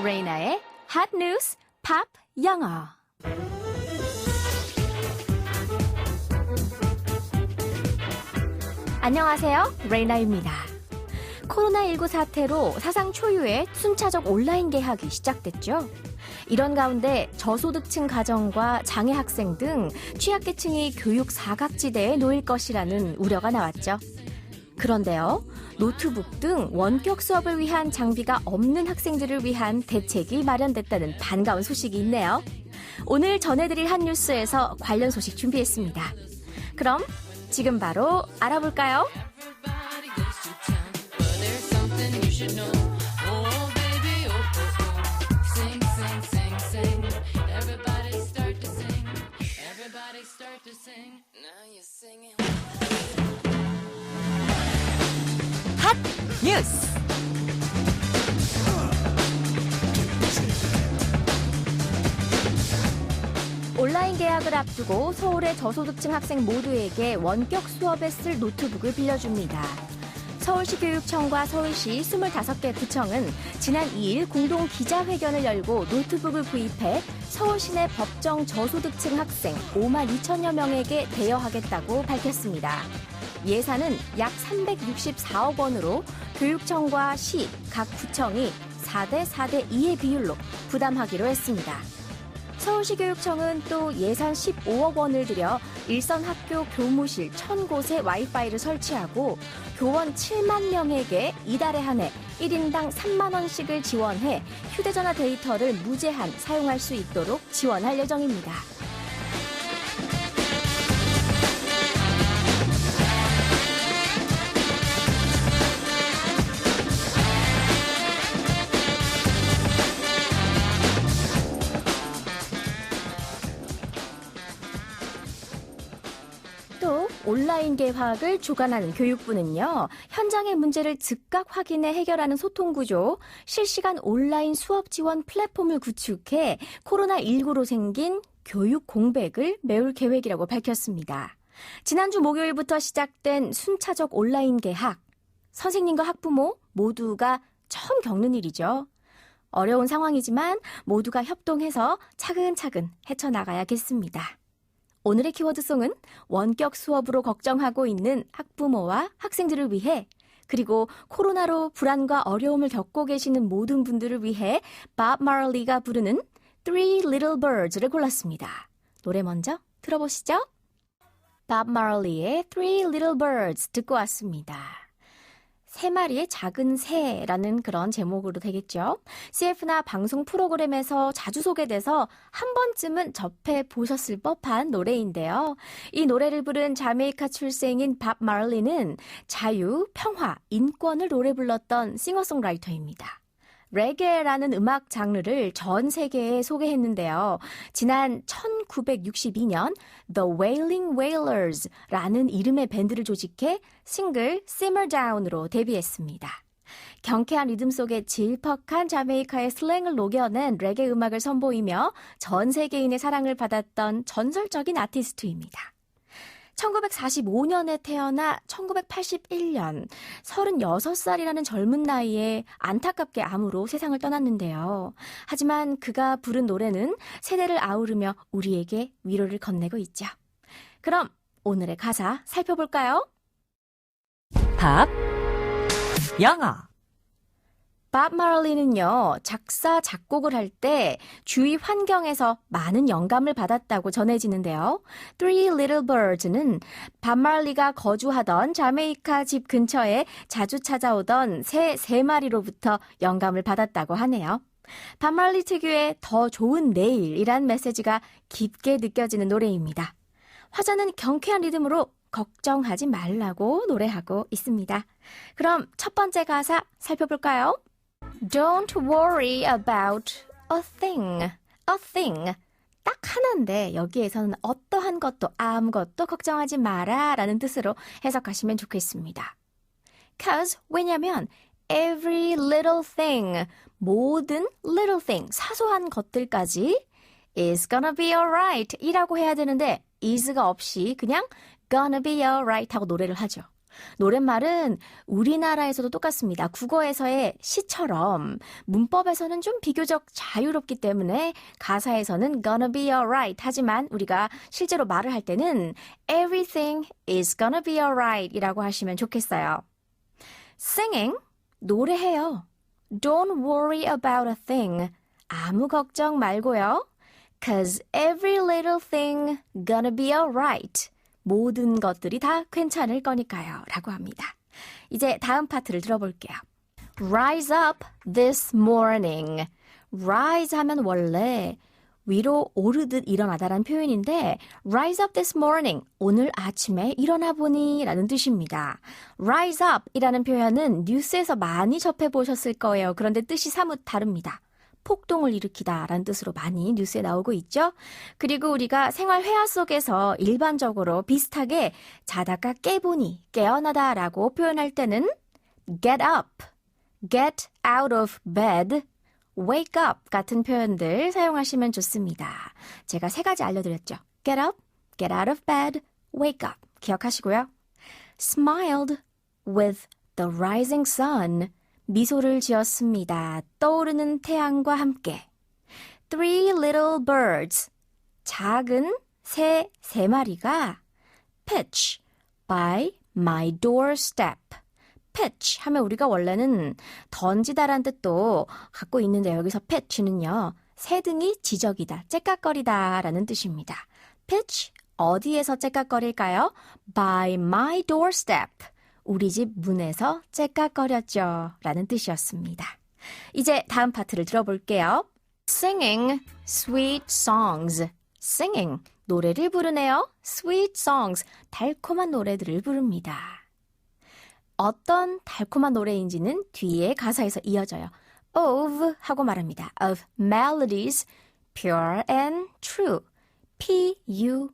레이나의 핫 뉴스 팝 영어. 안녕하세요. 레이나입니다. 코로나19 사태로 사상 초유의 순차적 온라인 개학이 시작됐죠. 이런 가운데 저소득층 가정과 장애 학생 등 취약계층이 교육 사각지대에 놓일 것이라는 우려가 나왔죠. 그런데요, 노트북 등 원격 수업을 위한 장비가 없는 학생들을 위한 대책이 마련됐다는 반가운 소식이 있네요. 오늘 전해드릴 한 뉴스에서 관련 소식 준비했습니다. 그럼 지금 바로 알아볼까요? 핫 뉴스. 온라인 개학을 앞두고 서울의 저소득층 학생 모두에게 원격 수업에 쓸 노트북을 빌려줍니다. 서울시 교육청과 서울시 25개 구청은 지난 2일 공동 기자회견을 열고 노트북을 구입해 서울 시내 법정 저소득층 학생 5만 2천여 명에게 대여하겠다고 밝혔습니다. 예산은 약 364억 원으로 교육청과 시, 각 구청이 4대 4대 2의 비율로 부담하기로 했습니다. 서울시 교육청은 또 예산 15억 원을 들여 일선 학교 교무실 1,000곳에 와이파이를 설치하고 교원 7만 명에게 이달에 한해 1인당 3만 원씩을 지원해 휴대전화 데이터를 무제한 사용할 수 있도록 지원할 예정입니다. 또 온라인 개학을 주관하는 교육부는요, 현장의 문제를 즉각 확인해 해결하는 소통구조, 실시간 온라인 수업 지원 플랫폼을 구축해 코로나19로 생긴 교육 공백을 메울 계획이라고 밝혔습니다. 지난주 목요일부터 시작된 순차적 온라인 개학, 선생님과 학부모 모두가 처음 겪는 일이죠. 어려운 상황이지만 모두가 협동해서 차근차근 헤쳐나가야겠습니다. 오늘의 키워드송은 원격 수업으로 걱정하고 있는 학부모와 학생들을 위해, 그리고 코로나로 불안과 어려움을 겪고 계시는 모든 분들을 위해 밥 마럴리가 부르는 Three Little Birds를 골랐습니다. 노래 먼저 들어보시죠. 밥 마럴리의 Three Little Birds 듣고 왔습니다. 세 마리의 작은 새라는 그런 제목으로 되겠죠. CF나 방송 프로그램에서 자주 소개돼서 한 번쯤은 접해보셨을 법한 노래인데요. 이 노래를 부른 자메이카 출생인 밥 마럴리는 자유, 평화, 인권을 노래 불렀던 싱어송라이터입니다. 레게라는 음악 장르를 전 세계에 소개했는데요. 지난 1962년 The Wailing Wailers라는 이름의 밴드를 조직해 싱글 Simmer Down으로 데뷔했습니다. 경쾌한 리듬 속에 질퍽한 자메이카의 슬랭을 녹여낸 레게 음악을 선보이며 전 세계인의 사랑을 받았던 전설적인 아티스트입니다. 1945년에 태어나 1981년 36살이라는 젊은 나이에 안타깝게 암으로 세상을 떠났는데요. 하지만 그가 부른 노래는 세대를 아우르며 우리에게 위로를 건네고 있죠. 그럼 오늘의 가사 살펴볼까요? 밥 영어. 밥 마럴리는요, 작사, 작곡을 할 때 주위 환경에서 많은 영감을 받았다고 전해지는데요. Three Little Birds는 밥 마럴리가 거주하던 자메이카 집 근처에 자주 찾아오던 새 3마리로부터 영감을 받았다고 하네요. 밥 마럴리 특유의 더 좋은 내일이란 메시지가 깊게 느껴지는 노래입니다. 화자는 경쾌한 리듬으로 걱정하지 말라고 노래하고 있습니다. 그럼 첫 번째 가사 살펴볼까요? Don't worry about a thing. A thing. 딱 하나인데 여기에서는 어떠한 것도 아무것도 걱정하지 마라 라는 뜻으로 해석하시면 좋겠습니다. Cause 왜냐면 every little thing, 모든 little thing, 사소한 것들까지 is gonna be alright 이라고 해야 되는데 is가 없이 그냥 gonna be alright 하고 노래를 하죠. 노랫말은 우리나라에서도 똑같습니다. 국어에서의 시처럼 문법에서는 좀 비교적 자유롭기 때문에 가사에서는 gonna be alright 하지만 우리가 실제로 말을 할 때는 everything is gonna be alright 이라고 하시면 좋겠어요. Singing, 노래해요. Don't worry about a thing. 아무 걱정 말고요. Cause every little thing gonna be alright. 모든 것들이 다 괜찮을 거니까요. 라고 합니다. 이제 다음 파트를 들어볼게요. Rise up this morning. Rise 하면 원래 위로 오르듯 일어나다라는 표현인데 Rise up this morning. 오늘 아침에 일어나 보니 라는 뜻입니다. Rise up 이라는 표현은 뉴스에서 많이 접해보셨을 거예요. 그런데 뜻이 사뭇 다릅니다. 폭동을 일으키다 라는 뜻으로 많이 뉴스에 나오고 있죠. 그리고 우리가 생활 회화 속에서 일반적으로 비슷하게 자다가 깨보니, 깨어나다 라고 표현할 때는 get up, get out of bed, wake up 같은 표현들 사용하시면 좋습니다. 제가 3가지 알려드렸죠. get up, get out of bed, wake up 기억하시고요. smiled with the rising sun. 미소를 지었습니다. 떠오르는 태양과 함께. Three little birds. 작은 새 3마리가 pitch by my doorstep. pitch 하면 우리가 원래는 던지다라는 뜻도 갖고 있는데 여기서 pitch는요. 새등이 지저귀다, 째깍거리다 라는 뜻입니다. pitch, 어디에서 째깍거릴까요? By my doorstep. 우리 집 문에서 째깍거렸죠. 라는 뜻이었습니다. 이제 다음 파트를 들어볼게요. Singing sweet songs. Singing, 노래를 부르네요. Sweet songs, 달콤한 노래들을 부릅니다. 어떤 달콤한 노래인지는 뒤에 가사에서 이어져요. Of 하고 말합니다. Of melodies, pure and true. P-U-R-E.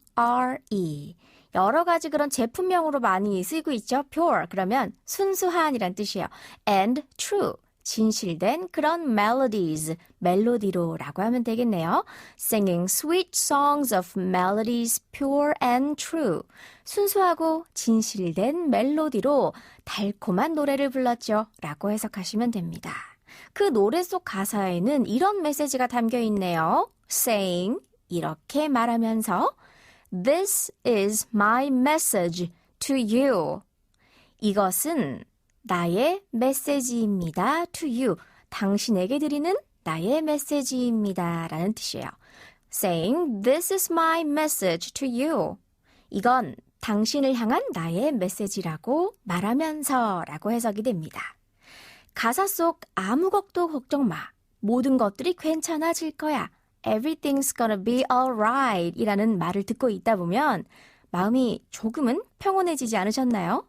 여러 가지 그런 제품명으로 많이 쓰이고 있죠. pure 그러면 순수한이란 뜻이에요. and true 진실된 그런 melodies 멜로디로라고 하면 되겠네요. Singing sweet songs of melodies pure and true 순수하고 진실된 멜로디로 달콤한 노래를 불렀죠. 라고 해석하시면 됩니다. 그 노래 속 가사에는 이런 메시지가 담겨 있네요. saying 이렇게 말하면서 This is my message to you. 이것은 나의 메시지입니다. to you. 당신에게 드리는 나의 메시지입니다. 라는 뜻이에요. saying this is my message to you. 이건 당신을 향한 나의 메시지라고 말하면서 라고 해석이 됩니다. 가사 속 아무것도 걱정 마. 모든 것들이 괜찮아질 거야. Everything's gonna be alright 이라는 말을 듣고 있다 보면 마음이 조금은 평온해지지 않으셨나요?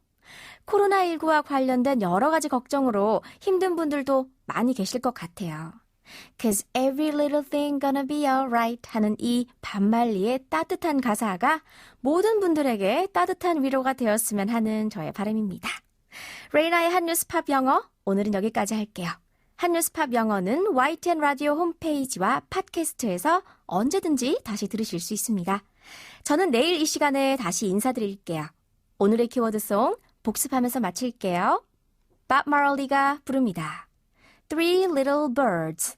코로나19와 관련된 여러 가지 걱정으로 힘든 분들도 많이 계실 것 같아요. Cause every little thing gonna be alright 하는 이 반말리의 따뜻한 가사가 모든 분들에게 따뜻한 위로가 되었으면 하는 저의 바람입니다. 레이나의 한뉴스 팝 영어 오늘은 여기까지 할게요. 한뉴스 팝 영어는 YTN 라디오 홈페이지와 팟캐스트에서 언제든지 다시 들으실 수 있습니다. 저는 내일 이 시간에 다시 인사드릴게요. 오늘의 키워드송 복습하면서 마칠게요. 밥 마럴리가 부릅니다. Three Little Birds.